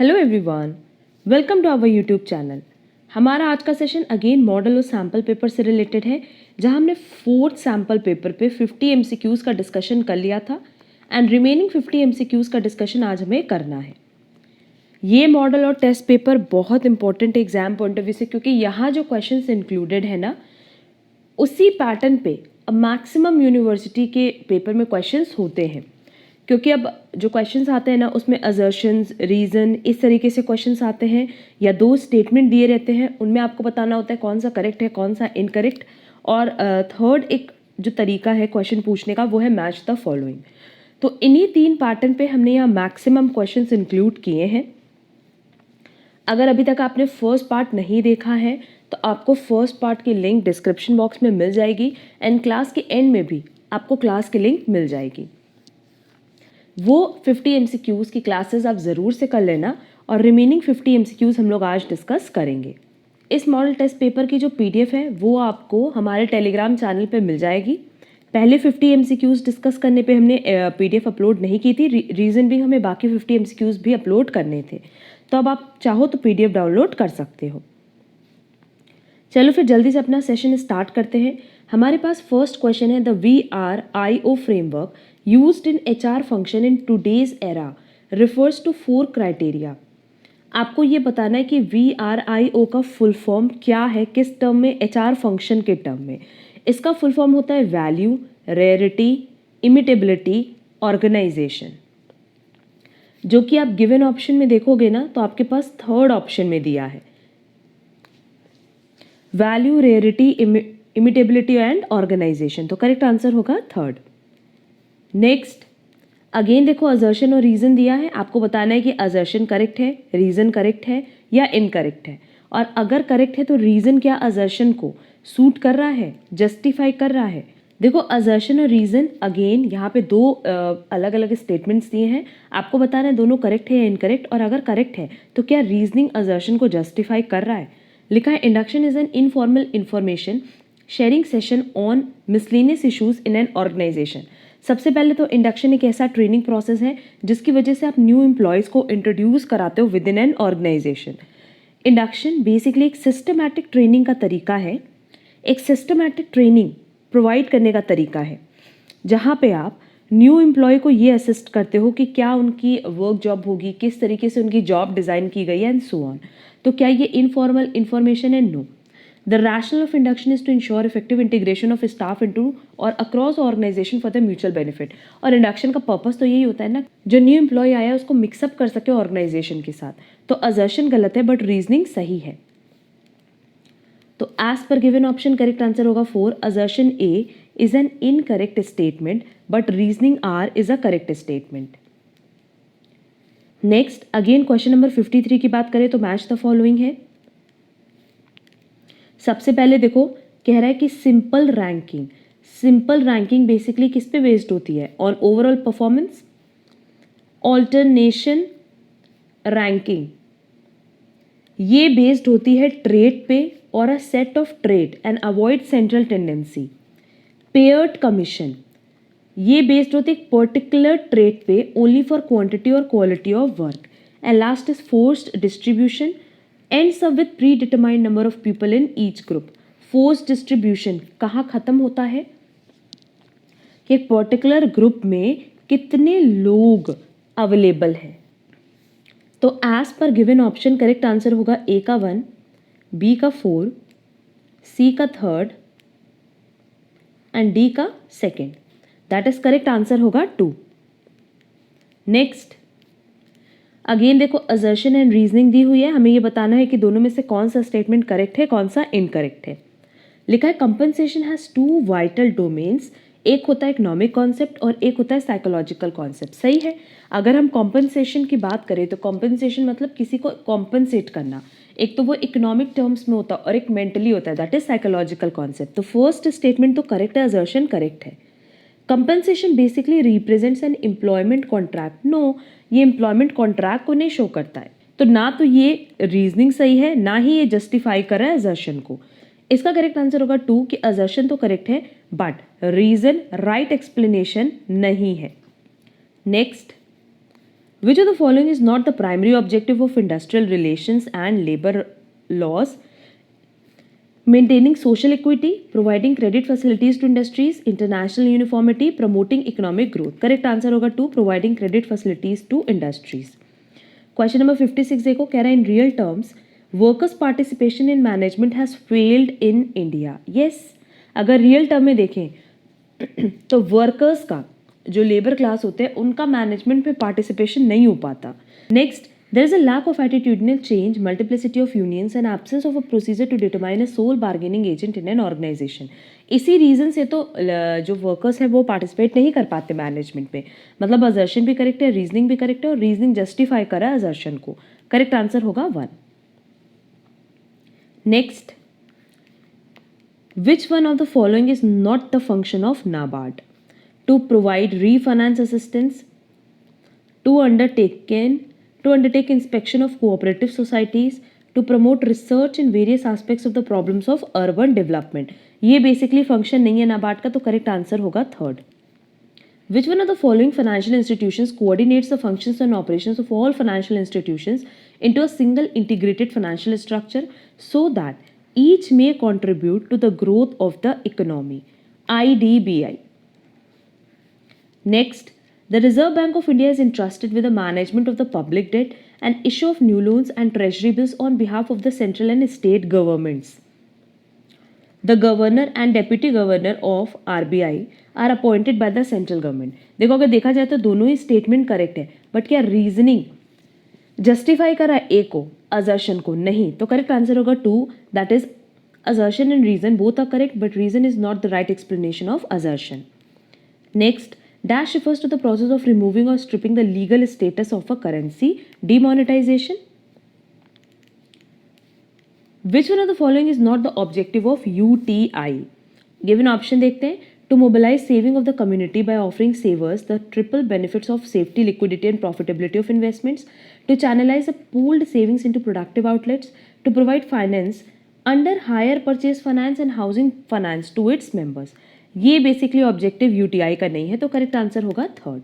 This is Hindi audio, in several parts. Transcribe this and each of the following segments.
Hello everyone, welcome to our YouTube channel. हमारा आज का सेशन अगेन मॉडल और सैम्पल पेपर से रिलेटेड है, जहां हमने फोर्थ सैम्पल पेपर पे 50 एमसीक्यूज़ का डिस्कशन कर लिया था एंड रिमेनिंग 50 एमसीक्यूज़ का डिस्कशन आज हमें करना है। ये मॉडल और टेस्ट पेपर बहुत इंपॉर्टेंट है एग्जाम पॉइंट ऑफ व्यू से, क्योंकि यहाँ जो क्वेश्चंस इंक्लूडेड है ना, उसी पैटर्न पे मैक्सिमम यूनिवर्सिटी के पेपर में क्वेश्चंस होते हैं। क्योंकि अब जो क्वेश्चंस आते हैं ना, उसमें असर्शंस, रीज़न, इस तरीके से क्वेश्चंस आते हैं, या दो स्टेटमेंट दिए रहते हैं, उनमें आपको बताना होता है कौन सा करेक्ट है कौन सा इनकरेक्ट। और थर्ड एक जो तरीका है क्वेश्चन पूछने का, वो है मैच द फॉलोइंग। तो इन्हीं तीन पैटर्न पे हमने यहाँ मैक्सिमम क्वेश्चंस इंक्लूड किए हैं। अगर अभी तक आपने फर्स्ट पार्ट नहीं देखा है तो आपको फर्स्ट पार्ट की लिंक डिस्क्रिप्शन बॉक्स में मिल जाएगी, एंड क्लास के एंड में भी आपको क्लास की लिंक मिल जाएगी। वो 50 एमसीक्यूज़ की क्लासेस आप ज़रूर से कर लेना, और रिमेनिंग 50 एमसीक्यूज़ हम लोग आज डिस्कस करेंगे। इस मॉडल टेस्ट पेपर की जो पीडीएफ है वो आपको हमारे टेलीग्राम चैनल पे मिल जाएगी। पहले 50 एमसीक्यूज़ डिस्कस करने पे हमने पीडीएफ अपलोड नहीं की थी, रीज़न भी हमें बाकी 50 एमसीक्यूज़ भी अपलोड करने थे। तो अब आप चाहो तो पीडीएफ डाउनलोड कर सकते हो। चलो फिर जल्दी से अपना सेशन स्टार्ट करते हैं। हमारे पास फर्स्ट क्वेश्चन है, the VRIO framework used in HR function in today's era refers to 4 criteria. आपको ये बताना है कि VRIO का फुल फॉर्म क्या है, किस टर्म में, HR फंक्शन के टर्म में। इसका फुल फॉर्म होता है वैल्यू, रेयरिटी, इमिटेबिलिटी, ऑर्गेनाइजेशन। जो कि आप गिवन ऑप्शन में देखोगे ना, तो आपके पास थर्ड ऑप्शन में दिया है, वैल्यू, रेयरिटी, इमिटेबिलिटी एंड ऑर्गेनाइजेशन। तो करेक्ट आंसर होगा थर्ड। नेक्स्ट, अगेन देखो असर्शन और रीजन दिया है, आपको बताना है कि असर्शन करेक्ट है, रीजन करेक्ट है या इनकरेक्ट है। और अगर करेक्ट है तो रीजन क्या असर्शन को सूट कर रहा है, जस्टिफाई कर रहा है। देखो असर्शन और रीजन अगेन यहाँ पे दो अलग अलग स्टेटमेंट्स दिए हैं, आपको बताना है दोनों करेक्ट है या इनकरेक्ट। और अगर करेक्ट है तो क्या रीजनिंग असर्शन को जस्टिफाई कर रहा है। लिखा है, induction is an informal information sharing session on miscellaneous issues in an organisation. सबसे पहले तो इंडक्शन एक ऐसा ट्रेनिंग प्रोसेस है जिसकी वजह से आप न्यू एम्प्लॉयज़ को इंट्रोड्यूस कराते हो within an organisation. Induction basically एक सिस्टमैटिक ट्रेनिंग का तरीका है, एक सिस्टमैटिक ट्रेनिंग प्रोवाइड करने का तरीका है, जहाँ पे आप न्यू एम्प्लॉय को ये असिस्ट करते हो कि क्या उनकी वर्क जॉब होगी, किस तरीके से उनकी जॉब डिज़ाइन की गई है एंड सो ऑन। तो क्या ये इनफॉर्मल इंफॉर्मेशन है? No. The rationale of induction is to ensure effective integration of staff into or across organization for the mutual benefit। और इंडक्शन का पर्पस तो यही होता है ना, जो न्यू एम्प्लॉय आया है उसको मिक्सअप कर सके ऑर्गेनाइजेशन के साथ। तो असर्शन गलत है बट रीजनिंग सही है। तो as per given option correct answer होगा 4। Assertion A is an incorrect statement but reasoning R is a correct statement. Next, again question number 53 की बात करें तो मैच द फॉलोइंग है। सबसे पहले देखो, कह रहा है कि सिंपल रैंकिंग बेसिकली किस पे बेस्ड होती है? On overall performance. Alternation ranking ये बेस्ड होती है ट्रेट पे और a set of trait and avoid central tendency. Paired commission ये बेस्ड होती है एक पर्टिकुलर ट्रेट पे ओनली फॉर क्वांटिटी और quality of work. And last is forced distribution ends up with predetermined number of people in each group। Force distribution कहाँ खत्म होता है कि एक पर्टिकुलर ग्रुप में कितने लोग अवेलेबल हैं। तो as per given option correct answer होगा ए का 1, बी का 4, सी का 3rd एंड डी का 2nd। That is correct answer होगा 2। नेक्स्ट, अगेन देखो असर्शन एंड रीजनिंग दी हुई है, हमें ये बताना है कि दोनों में से कौन सा स्टेटमेंट करेक्ट है, कौन सा इनकरेक्ट है। लिखा है, कंपनसेशन हैज 2 वाइटल डोमेन्स। एक होता है इकोनॉमिक कॉन्सेप्ट और एक होता है साइकोलॉजिकल कॉन्सेप्ट। सही है। अगर हम कॉम्पनसेशन की बात करें तो कॉम्पनसेशन मतलब किसी को कॉम्पनसेट करना, एक तो वो इकोनॉमिक टर्म्स में होता है और एक मेंटली होता है, दैट इज साइकोलॉजिकल कॉन्सेप्ट। तो फर्स्ट स्टेटमेंट तो करेक्ट है, असर्शन करेक्ट है। Compensation basically represents an employment contract. No, ये एम्प्लॉयमेंट कॉन्ट्रैक्ट को नहीं शो करता है। तो ना तो ये रीजनिंग सही है, ना ही ये जस्टिफाई कर रहा है असर्शन को। इसका करेक्ट आंसर होगा 2 कि असर्शन तो करेक्ट है बट रीजन राइट एक्सप्लेनेशन नहीं है। Next, Which of the following is not the primary objective of industrial relations and labor laws? Maintaining social equity, providing credit facilities to industries, international uniformity, promoting economic growth. Correct answer होगा 2, providing credit facilities to industries. Question number 56 देखो, कह रहा है in real terms workers participation in management has failed in India. Yes, अगर रियल टर्म में देखें तो वर्कर्स का जो लेबर क्लास होते हैं उनका मैनेजमेंट में पार्टिसिपेशन नहीं हो पाता. Next, there is a lack of attitudinal change, multiplicity of unions and absence of a procedure to determine a sole bargaining agent in an organization. इसी रीज़न से तो जो वर्कर्स हैं वो पार्टिसिपेट नहीं कर पाते मैनेजमेंट में. मतलब असर्शन भी करेक्ट है, रीजनिंग भी करेक्ट है और रीजनिंग जस्टिफाई करा है असर्शन को. करेक्ट आंसर होगा 1. Next, which one of the following is not the function of NABARD? To provide refinance assistance, to undertake inspection of cooperative societies, to promote research in various aspects of the problems of urban development. ये basically function नहीं है NABARD का, तो correct answer होगा 3rd. Which one of the following financial institutions coordinates the functions and operations of all financial institutions into a single integrated financial structure so that each may contribute to the growth of the economy? IDBI. Next, the Reserve Bank of India is entrusted with the management of the public debt and issue of new loans and treasury bills on behalf of the central and state governments. The governor and deputy governor of RBI are appointed by the central government. देखो अगर देखा जाए तो दोनों ही स्टेटमेंट करेक्ट है, बट क्या रीजनिंग जस्टिफाई करा ए को असर्शन को? नहीं. तो करेक्ट आंसर होगा 2, that is assertion and reason both are correct, but reason is not the right explanation of assertion. Next, dash refers to the process of removing or stripping the legal status of a currency. Demonetization. Which one of the following is not the objective of UTI? Given option देखते हैं. To mobilize saving of the community by offering savers the triple benefits of safety, liquidity and profitability of investments. To channelize a pooled savings into productive outlets. To provide finance under hire purchase finance and housing finance to its members. ये बेसिकली ऑब्जेक्टिव यूटीआई का नहीं है, तो करेक्ट आंसर होगा 3rd.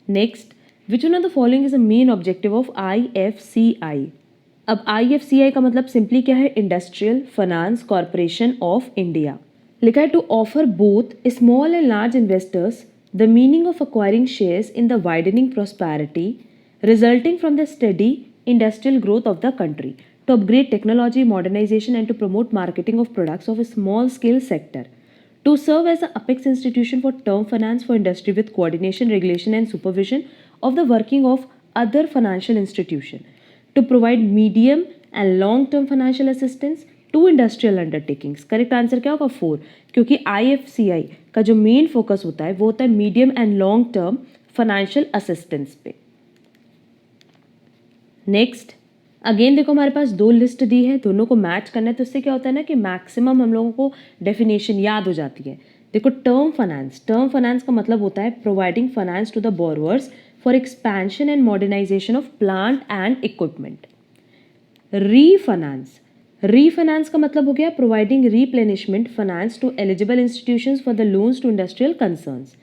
Next, which one of the following is a main objective of IFCI? अब IFCI का मतलब सिंपली क्या है? Industrial finance corporation of India. लिखा है to offer both small and large investors the meaning of acquiring shares in the widening prosperity resulting from the study industrial growth of the country. To upgrade technology, modernization and to promote marketing of products of a small scale sector. To serve as an apex institution for term finance for industry with coordination, regulation and supervision of the working of other financial institution. To provide medium and long term financial assistance to industrial undertakings. Correct answer क्या होगा? 4, क्योंकि IFCI का जो मेन फोकस होता है वो होता है medium and long term financial assistance पे. नेक्स्ट, अगेन देखो हमारे पास 2 लिस्ट दी है, दोनों को मैच करना है, तो इससे क्या होता है ना कि मैक्सिमम हम लोगों को डेफिनेशन याद हो जाती है. देखो टर्म फाइनेंस का मतलब होता है providing finance to the borrowers for expansion and modernisation of plant and equipment. Refinance का मतलब हो गया providing replenishment finance to eligible institutions for the loans to industrial concerns.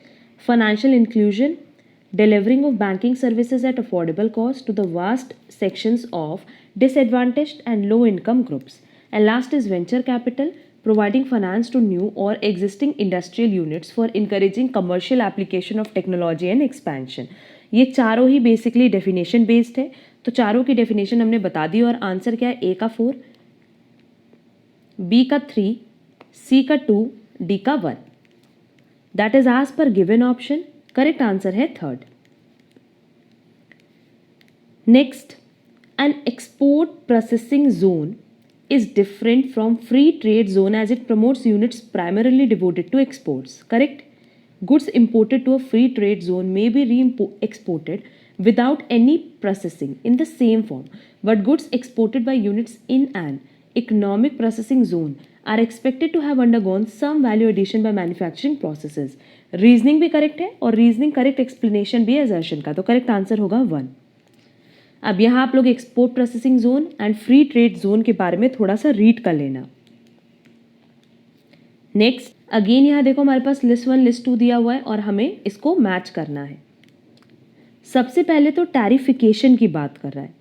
Financial inclusion, delivering of banking services at affordable cost to the vast sections of disadvantaged and low income groups. And last is venture capital, providing finance to new or existing industrial units for encouraging commercial application of technology and expansion. ये चारों ही बेसिकली डेफिनेशन बेस्ड है, तो चारों की डेफिनेशन हमने बता दी. और आंसर क्या है? ए का 4, बी का 3, सी का 2, डी का 1. That is as per given option. Correct answer है 3rd. Next, an export processing zone is different from free trade zone as it promotes units primarily devoted to exports. Correct? Goods imported to a free trade zone may be exported without any processing in the same form, but goods exported by units in an economic processing zone are expected to have undergone some value addition by manufacturing processes. Reasoning भी करेक्ट है और रीजनिंग करेक्ट एक्सप्लेनेशन भी है असर्शन का, तो करेक्ट आंसर होगा 1. अब यहाँ आप लोग export processing zone and free trade zone के बारे में थोड़ा सा रीड कर लेना. नेक्स्ट, अगेन यहाँ देखो हमारे पास लिस्ट 1 लिस्ट 2 दिया हुआ है और हमें इसको मैच करना है. सबसे पहले तो टैरिफिकेशन की बात कर रहा है,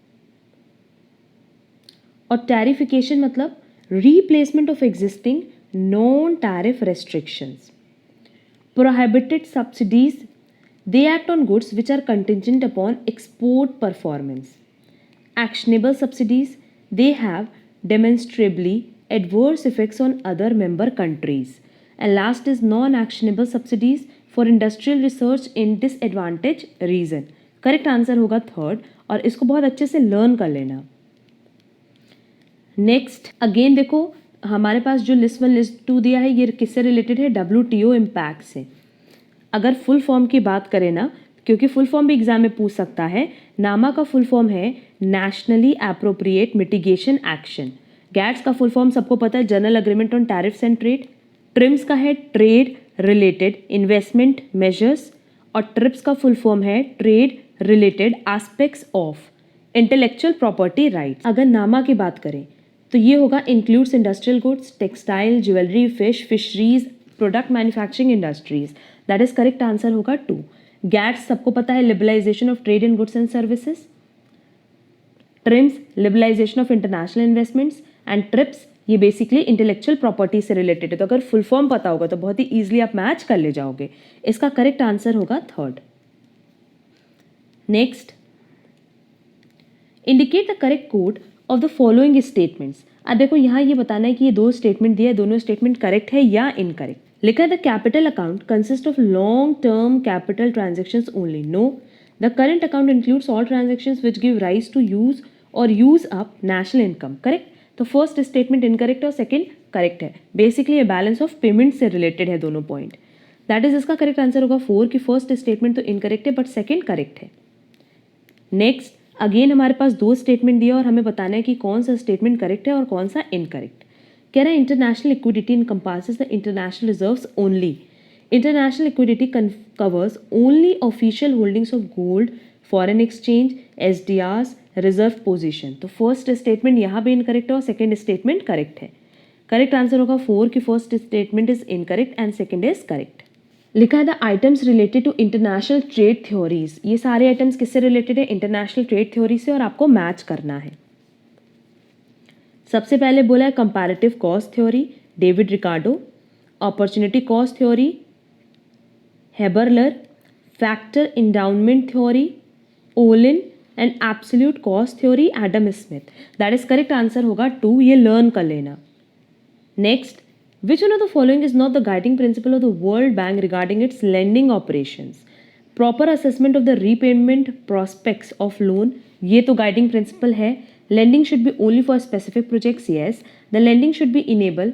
और टैरिफिकेशन मतलब replacement of existing non-tariff restrictions. Prohibited subsidies, they act on goods which are contingent upon export performance. Actionable subsidies, they have demonstrably adverse effects on other member countries. And last is non-actionable subsidies for industrial research in disadvantaged region. Correct answer होगा थर्ड, और इसको बहुत अच्छे से लर्न कर लेना. नेक्स्ट अगेन देखो, हमारे पास जो लिस्ट 1 लिस्ट 2 दिया है ये किससे रिलेटेड है? WTO इम्पैक्ट से. अगर फुल फॉर्म की बात करें ना, क्योंकि फुल फॉर्म भी एग्जाम में पूछ सकता है, नामा का फुल फॉर्म है nationally appropriate mitigation action. Gets का फुल फॉर्म सबको पता है, general agreement on tariffs and trade. TRIMS का है ट्रेड रिलेटेड इन्वेस्टमेंट मेजर्स, और ट्रिप्स का फुल फॉर्म है trade related aspects of intellectual property rights. अगर नामा की बात करें तो ये होगा includes industrial goods, textile, jewellery, fisheries, product manufacturing industries. That is correct answer होगा 2. गैट्स सबको पता है liberalisation of trade in goods and services. TRIMS liberalisation of international investments, and TRIPS ये बेसिकली इंटेलेक्चुअल प्रॉपर्टी से रिलेटेड है. तो अगर फुल फॉर्म पता होगा तो बहुत ही ईजिली आप मैच कर ले जाओगे. इसका करेक्ट आंसर होगा third. Next, indicate the correct code of the following statements. अब देखो यहाँ ये बताना है कि ये 2 स्टेटमेंट दिया है, दोनों स्टेटमेंट करेक्ट है या इनकरेक्ट. लिखा है the capital account consist of long term capital transactions only. No, the current account includes all transactions which give rise to use or use up national income. Correct. तो फर्स्ट स्टेटमेंट इनकरेक्ट और सेकंड करेक्ट है. बेसिकली ये बैलेंस ऑफ पेमेंट से रिलेटेड है दोनों पॉइंट. दैट इज इसका करेक्ट आंसर होगा 4 कि फर्स्ट स्टेटमेंट तो इनकरेक्ट है बट सेकंड करेक्ट है. नेक्स्ट, अगेन हमारे पास 2 स्टेटमेंट दिया और हमें बताना है कि कौन सा स्टेटमेंट करेक्ट है और कौन सा इनकरेक्ट. कह रहा है international liquidity encompasses the international reserves only. International liquidity covers only official holdings of gold, foreign exchange, SDRs, reserve position. तो फर्स्ट स्टेटमेंट यहाँ भी इनकरेक्ट है और सेकंड स्टेटमेंट करेक्ट है. करेक्ट आंसर होगा 4 कि first statement is incorrect and second is correct. लिखा है the items related to international trade theories. ये सारे आइटम्स किससे रिलेटेड है? इंटरनेशनल ट्रेड थ्योरी से, और आपको मैच करना है. सबसे पहले बोला है comparative cost theory, David Ricardo. Opportunity cost theory, Haberler. Factor endowment theory, Ohlin. And absolute cost theory, Adam Smith. That is correct answer होगा 2. ये लर्न कर लेना. Next, which one of the following is not the guiding principle of the World Bank regarding its lending operations? Proper assessment of the repayment prospects of loan, ये तो guiding principle है. Lending should be only for specific projects, yes. The lending should be enable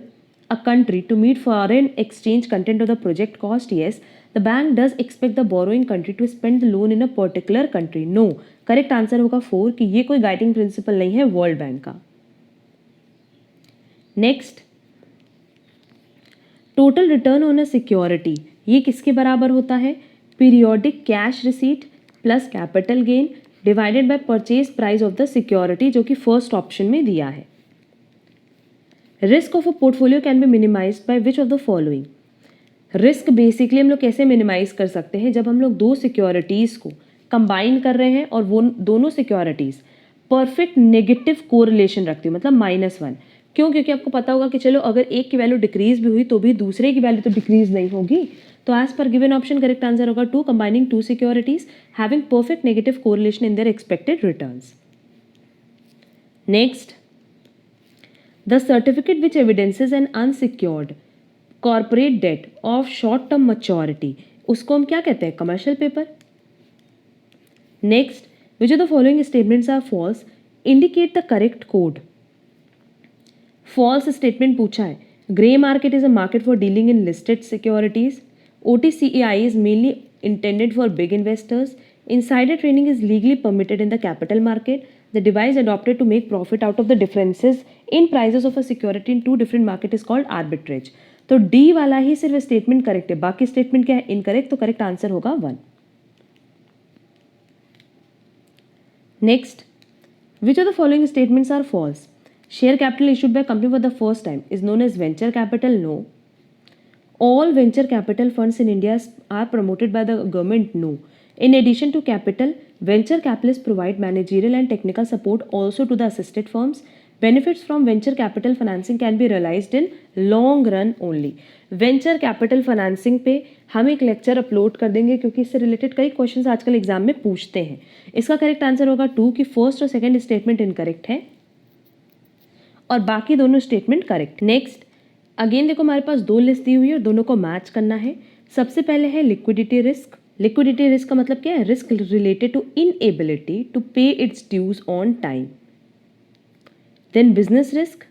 a country to meet foreign exchange content of the project cost, yes. The bank does expect the borrowing country to spend the loan in a particular country, no. Correct answer होगा 4 कि ये कोई guiding principle नहीं है वर्ल्ड बैंक का. Next, total return on a security, ये किसके बराबर होता है? Periodic cash receipt plus capital gain divided by purchase price of the security, जो कि फर्स्ट ऑप्शन में दिया है. Risk of a portfolio can be minimised by which of the following. Risk basically हम लोग कैसे मिनिमाइज कर सकते हैं? जब हम लोग 2 सिक्योरिटीज़ को कंबाइन कर रहे हैं और वो दोनों सिक्योरिटीज़ परफेक्ट नेगेटिव कोरिलेशन रखती है, मतलब -1. क्यों? क्योंकि आपको पता होगा कि चलो अगर एक की वैल्यू डिक्रीज भी हुई तो भी दूसरे की वैल्यू तो डिक्रीज नहीं होगी. तो as per given option correct answer होगा 2, combining 2 securities having perfect negative correlation in their expected returns. Next, the certificate which evidences an unsecured corporate debt of short term maturity, उसको हम क्या कहते हैं? Commercial paper. Next, which of the following statements are false, indicate the correct code. False statement पूछा है. Grey market is a market for dealing in listed securities. OTCEI is mainly intended for big investors. Insider trading is legally permitted in the capital market. The device adopted to make profit out of the differences in prices of a security in 2 different market is called arbitrage. तो D वाला ही सिर्फ स्टेटमेंट करेक्ट है, बाकी स्टेटमेंट क्या है? इनकरेक्ट. तो करेक्ट आंसर होगा 1. Next, which of the following statements are false? Share capital issued by company for the first time is known as venture capital, no. All venture capital funds in India are promoted by the government, no. In addition to capital, venture capitalists provide managerial and technical support also to the assisted firms. Benefits from venture capital financing can be realized in long run only. Venture capital financing पे हम एक लेक्चर अपलोड कर देंगे क्योंकि इससे रिलेटेड कई क्वेश्चंस आजकल एग्जाम में पूछते हैं. इसका करेक्ट आंसर होगा 2 कि फर्स्ट और सेकंड स्टेटमेंट इनकरेक्ट है और बाकी दोनों स्टेटमेंट करेक्ट. नेक्स्ट अगेन देखो हमारे पास दो लिस्ट दी हुई है और दोनों को मैच करना है. सबसे पहले है लिक्विडिटी रिस्क. लिक्विडिटी रिस्क का मतलब क्या है? Risk related to inability to pay its dues on time. Then business risk,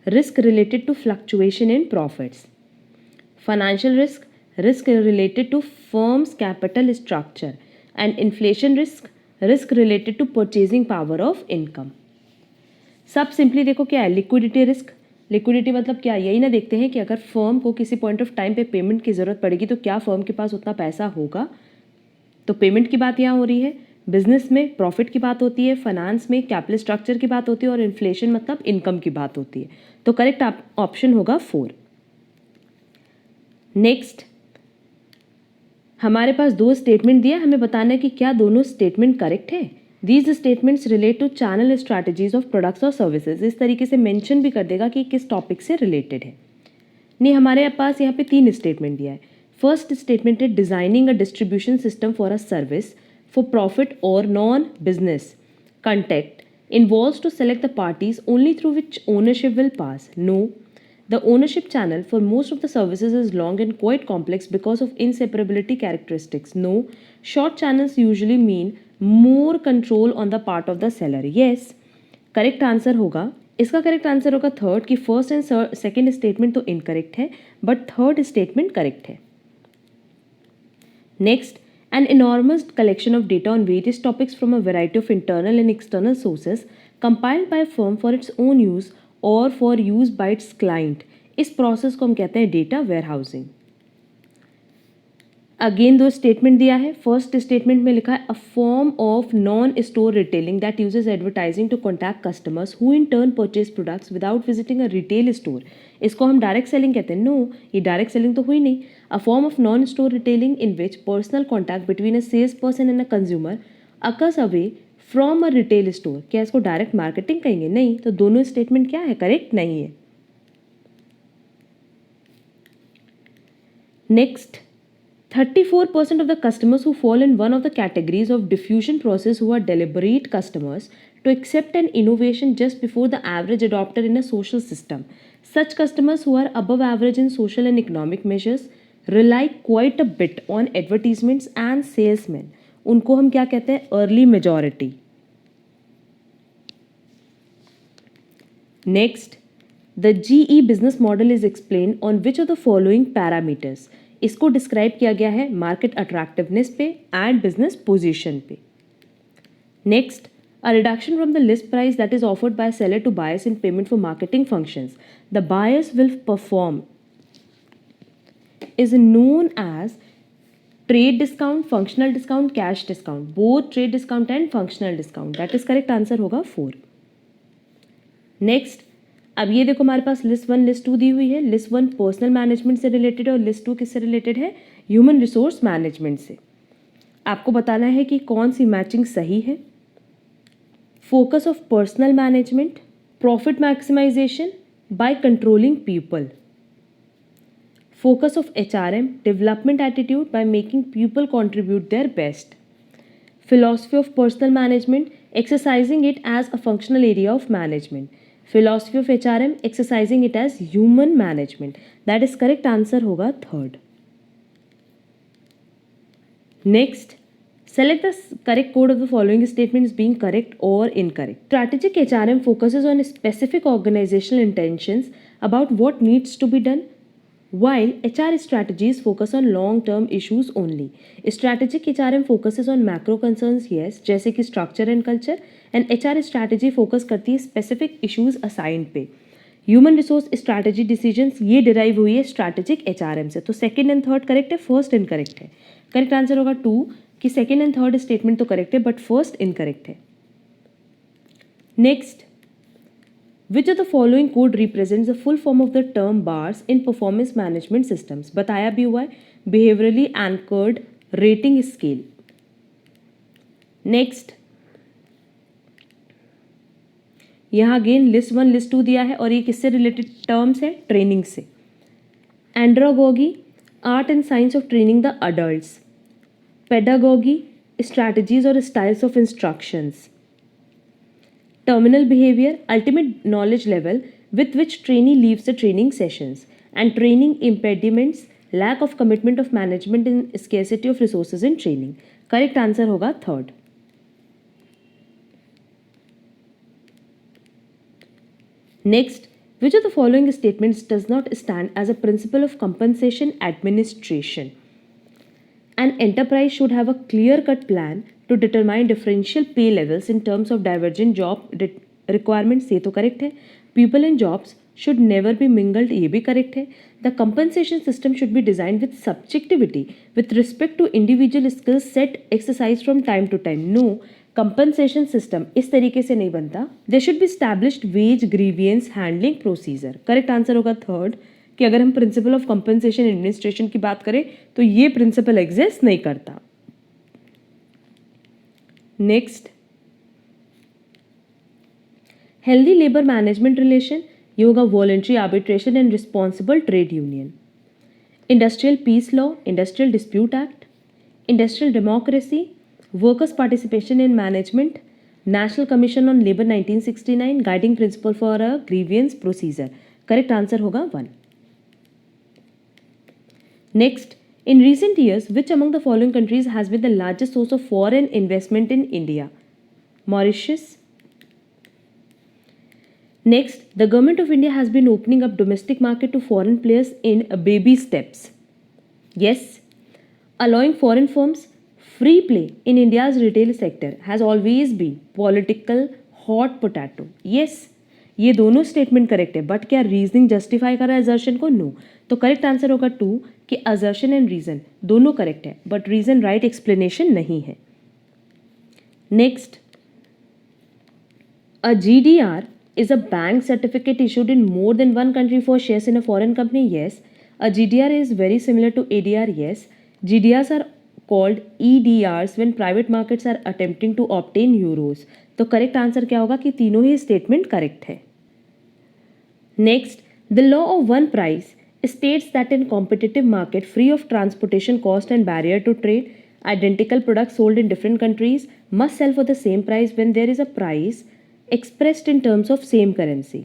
risk related to fluctuation in profits. Financial risk, risk related to firm's capital structure. And inflation risk, risk related to purchasing power of income. सब सिंपली देखो क्या है लिक्विडिटी रिस्क. लिक्विडिटी मतलब क्या, यही ना देखते हैं कि अगर फर्म को किसी पॉइंट ऑफ टाइम पे पेमेंट की ज़रूरत पड़ेगी तो क्या फर्म के पास उतना पैसा होगा. तो पेमेंट की बात यहाँ हो रही है. बिजनेस में प्रॉफिट की बात होती है, फाइनेंस में कैपिटल स्ट्रक्चर की बात होती है और इन्फ्लेशन मतलब इनकम की बात होती है. तो करेक्ट ऑप्शन होगा 4. नेक्स्ट हमारे पास दो स्टेटमेंट दिया, हमें बताना है कि क्या दोनों स्टेटमेंट करेक्ट है. These statements relate to channel strategies of products और सर्विसेज. इस तरीके से मेंशन भी कर देगा कि किस टॉपिक से रिलेटेड है. नहीं, हमारे पास यहाँ पे 3 स्टेटमेंट दिया है. फर्स्ट स्टेटमेंट है designing a distribution system for a service for profit or non business context involves to select the parties only through which ownership will pass. No. The ownership channel for most of the services is long and quite complex because of inseparability characteristics. No. Short channels usually mean more control on the part of the seller. Yes. Correct answer होगा, इसका करेक्ट आंसर होगा थर्ड कि फर्स्ट एंड सेकेंड स्टेटमेंट तो इनकरेक्ट है बट थर्ड स्टेटमेंट करेक्ट है. Next, an enormous collection of data on various topics from a variety of internal and external sources compiled by a firm for its own use or for use by its client. इस प्रोसेस को हम कहते हैं डेटा वेयरहाउसिंग. अगेन दो स्टेटमेंट दिया है. फर्स्ट स्टेटमेंट में लिखा है a form of non store retailing that uses advertising to contact customers who in turn purchase products without visiting a retail store. इसको हम डायरेक्ट सेलिंग कहते हैं. नो, ये डायरेक्ट सेलिंग तो हुई नहीं. A form of non store retailing in which personal contact between a sales person and a consumer occurs away from a retail store. क्या इसको डायरेक्ट मार्केटिंग कहेंगे? नहीं. तो दोनों स्टेटमेंट क्या है? करेक्ट नहीं है. Next, 34% of the customers who fall in one of the categories of diffusion process who are deliberate customers to accept an innovation just before the average adopter in a social system. Such customers who are above average in social and economic measures rely quite a bit on advertisements and salesmen. उनको हम क्या कहते हैं? Early majority. Next, the GE business model is explained on which of the following parameters. इसको डिस्क्राइब किया गया है मार्केट अट्रैक्टिवनेस पे एंड बिजनेस पोजीशन पे. Next, a reduction from the list price that is offered by seller to buyers in payment for marketing functions. The buyers will perform is known as trade discount, functional discount, cash discount. Both trade discount and functional discount. That is correct answer होगा 4. नेक्स्ट, अब ये देखो हमारे पास लिस्ट 1 लिस्ट 2 दी हुई है. लिस्ट 1 पर्सनल मैनेजमेंट से रिलेटेड है और लिस्ट 2 किससे रिलेटेड है? ह्यूमन रिसोर्स मैनेजमेंट से. आपको बताना है कि कौन सी मैचिंग सही है. Focus of personnel management, profit maximisation by controlling people. Focus of HRM, development attitude by making people contribute their best. Philosophy of personnel management, exercising it as a functional area of management. Philosophy of HRM, exercising it as human management. That is correct answer होगा 3rd. Next, select the correct code of the following statements being correct or incorrect. Strategic HRM focuses on specific organizational intentions about what needs to be done, while HR strategies focus on long-term issues only. Strategic HRM focuses on macro concerns, yes, जैसे कि structure and culture, and HR strategy focus करती है specific issues assigned पे. Human resource strategy decisions ये derive हुई है strategic HRM से. तो second and third correct है, first incorrect है. Correct answer होगा 2 कि second and third statement तो correct है but first incorrect है. Next, which of the following code represents the full form of the term bars in performance management systems? बताया भी हुआ है behaviorally anchored rating scale. Next, यहाँ अगेन लिस्ट 1 लिस्ट 2 दिया है और ये किससे रिलेटेड टर्म्स है? ट्रेनिंग से। Andragogy, art and science of training the adults. Pedagogy, strategies or styles of instructions. Terminal behavior, ultimate knowledge level with which trainee leaves the training sessions. And training impediments, lack of commitment of management and scarcity of resources in training. Correct answer होगा third. Next, which of the following statements does not stand as a principle of compensation administration? An enterprise should have a clear-cut plan to determine differential pay levels in terms of divergent job requirements. ये तो करेक्ट है. People and jobs should never be mingled. ये भी करेक्ट है. The compensation system should be designed with subjectivity with respect to individual skills set exercise from time to time. No, compensation system इस तरीके से नहीं बनता. There should be established wage grievance handling procedure. Correct answer होगा थर्ड, कि अगर हम प्रिंसिपल ऑफ कंपनसेशन एडमिनिस्ट्रेशन की बात करें तो ये प्रिंसिपल एग्जिस्ट नहीं करता. Next, healthy labour management relation, ये होगा voluntary arbitration and responsible trade union. Industrial peace law, industrial dispute act, industrial democracy, workers participation in management, national commission on labour 1969, guiding principle for a grievance procedure. Correct answer होगा 1. Next, in recent years, which among the following countries has been the largest source of foreign investment in India? Mauritius. Next, the government of India has been opening up domestic market to foreign players in baby steps. Yes, allowing foreign firms free play in India's retail sector has always been political hot potato. Yes, ये दोनों स्टेटमेंट करेक्ट है, बट क्या रीजनिंग जस्टिफाई कर रहा है असर्शन को? नो. तो करेक्ट आंसर होगा 2 कि असर्शन एंड रीजन दोनों करेक्ट है, बट रीजन राइट एक्सप्लेनेशन नहीं है. Next, a GDR is a bank certificate issued in more than one country for shares in a foreign company. Yes. A GDR is very similar to ADR. Yes. GDRs are called EDRs when private markets are attempting to obtain euros. तो करेक्ट आंसर क्या होगा कि तीनों ही स्टेटमेंट करेक्ट है. Next, the law of one price states that in competitive market free of transportation cost and barrier to trade, identical products sold in different countries must sell for the same price when there is a price expressed in terms of same currency.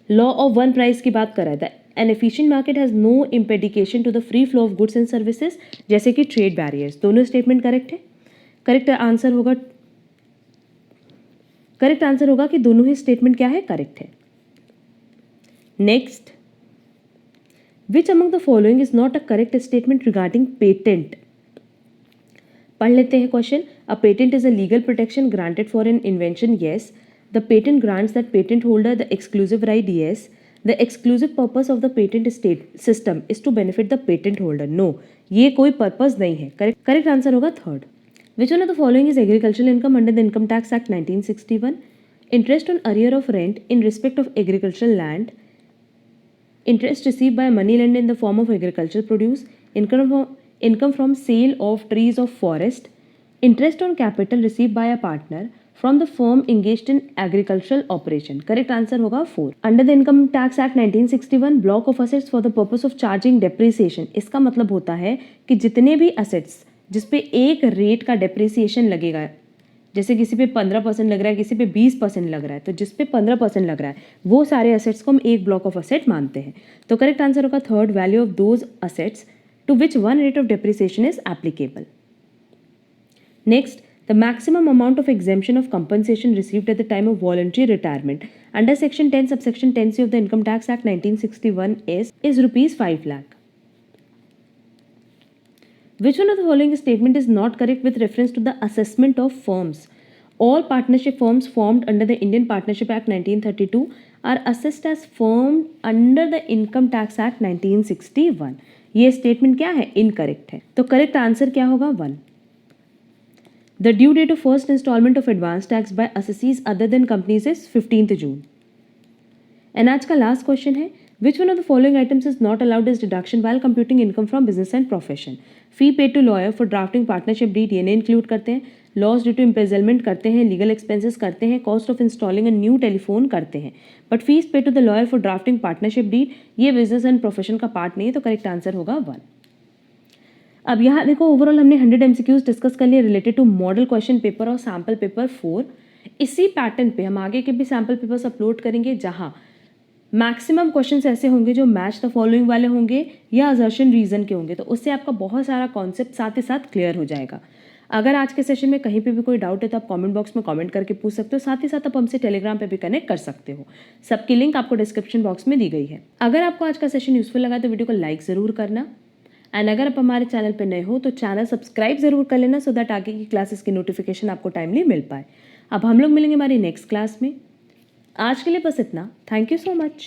Law of one price की बात कर रहा था. An efficient market has no impedication to the free flow of goods and services, जैसे कि trade barriers. दोनों स्टेटमेंट करेक्ट है. करेक्ट आंसर होगा कि दोनों ही स्टेटमेंट क्या है? करेक्ट है. Next, Which among the following is not a correct statement regarding patent? पढ़ लेते हैं question. A patent is a legal protection granted for an invention. Yes. The patent grants that patent holder the exclusive right. Yes. The exclusive purpose of the patent system is to benefit the patent holder. No. ये कोई पर्पस नहीं है. करेक्ट आंसर होगा third. Which one of the following is agricultural income under the Income Tax Act 1961? Interest on arrear of rent in respect of agricultural land, interest received by money lender in the form of agricultural produce, income from sale of trees of forest, interest on capital received by a partner from the firm engaged in agricultural operation. Correct answer होगा 4. Under the Income Tax Act 1961, block of assets for the purpose of charging depreciation. इसका मतलब होता है कि जितने भी assets जिसपे एक रेट का depreciation लगेगा, जैसे किसी पे 15% लग रहा है, किसी पे 20% लग रहा है, तो जिस पे 15% लग रहा है वो सारे असेट्स को हम एक ब्लॉक ऑफ असेट मानते हैं. तो करेक्ट आंसर होगा third, value of those assets to which one rate of depreciation is applicable. Next, the maximum amount of exemption of compensation received at the time of voluntary retirement under section 10 subsection 10C of the income tax act 1961 is rupees 5 lakh. Which one of the following statement is not correct with reference to the assessment of firms? All partnership firms formed under the Indian Partnership Act 1932 are assessed as firms under the Income Tax Act 1961. ये स्टेटमेंट क्या है? इनकरेक्ट है. तो करेक्ट आंसर क्या होगा? 1. The due date of first installment of advance tax by assessees other than companies is 15th June. And आज का लास्ट क्वेश्चन है, which one of the following items is not allowed is deduction while computing income from business and profession. Fee paid to lawyer for drafting partnership deed ये नहीं इंक्लूड करते हैं, लॉस ड्यू टू इम्पेजलमेंट करते हैं, लीगल एक्सपेंसेस करते हैं, cost of installing a new telephone करते हैं, but fees pay to the lawyer for drafting partnership deed ये बिजनेस एंड प्रोफेशन का पार्ट नहीं है, तो करेक्ट आंसर होगा 1। अब यहाँ देखो ओवरऑल हमने 100 MCQs डिस्कस कर लिए related to model question paper और सैम्पल पेपर 4। इसी पैटर्न पे हम आगे के भी सैम्पल पेपर्स अपलोड करेंगे जहाँ मैक्सिमम क्वेश्चंस ऐसे होंगे जो मैच द फॉलोइंग वाले होंगे या असर्शन रीजन के होंगे, तो उससे आपका बहुत सारा कॉन्सेप्ट साथ ही साथ क्लियर हो जाएगा। अगर आज के सेशन में कहीं पे भी कोई डाउट है तो आप कमेंट बॉक्स में कमेंट करके पूछ सकते हो, साथ ही साथ आप हमसे टेलीग्राम पे भी कनेक्ट कर सकते हो। सबकी लिंक आपको डिस्क्रिप्शन बॉक्स में दी गई है। अगर आपको आज का सेशन यूजफुल लगा तो वीडियो को लाइक ज़रूर करना, एंड अगर आप हमारे चैनल पर नए हो तो चैनल सब्सक्राइब ज़रूर कर लेना, सो दैट आगे की क्लासेस की नोटिफिकेशन आपको टाइमली मिल पाए। अब हम लोग मिलेंगे हमारी नेक्स्ट क्लास में। आज के लिए बस इतना। Thank you so much.